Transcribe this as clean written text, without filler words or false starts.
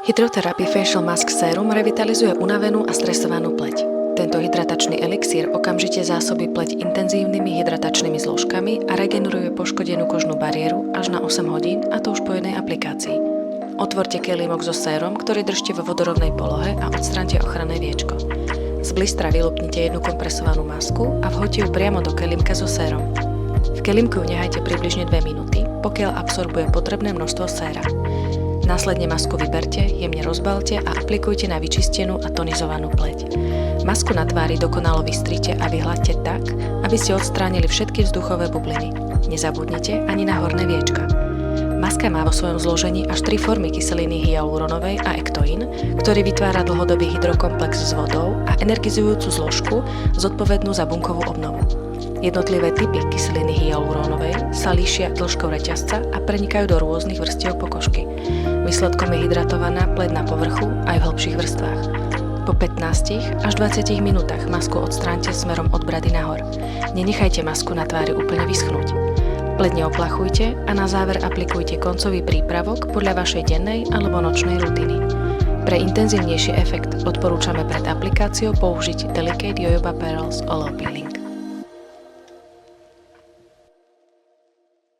Hydrotherapy Facial Mask Serum revitalizuje unavenú a stresovanú pleť. Tento hydratačný elixír okamžite zásobí pleť intenzívnymi hydratačnými zložkami a regeneruje poškodenú kožnú bariéru až na 8 hodín, a to už po jednej aplikácii. Otvorte kelímok so sérom, ktorý držte vo vodorovnej polohe a odstraňte ochranné viečko. Z blistra vylupnite jednu kompresovanú masku a vhoďte ju priamo do kelímka so sérom. V kelímku ju nechajte približne 2 minúty, pokiaľ absorbuje potrebné množstvo séra. Následne masku vyberte, jemne rozbalte a aplikujte na vyčistenú a tonizovanú pleť. Masku na tvári dokonalo vystrite a vyhľadte tak, aby ste odstránili všetky vzduchové bubliny. Nezabudnite ani na horné viečka. Maska má vo svojom zložení až 3 formy kyseliny hyaluronovej a ektoín, ktorý vytvára dlhodobý hydrokomplex s vodou a energizujúcu zložku zodpovednú za bunkovú obnovu. Jednotlivé typy kyseliny hyaluronovej sa líšia dĺžkou reťazca a prenikajú do rôznych vrstiev pokožky. Výsledkom je hydratovaná pleť na povrchu aj v hlbších vrstvách. Po 15 až 20 minútach masku odstráňte smerom od brady nahor. Nenechajte masku na tvári úplne vyschnúť. Pleť neoplachujte a na záver aplikujte koncový prípravok podľa vašej dennej alebo nočnej rutiny. Pre intenzívnejší efekt odporúčame pred aplikáciou použiť Delicate Jojoba Pearls Oil Peeling.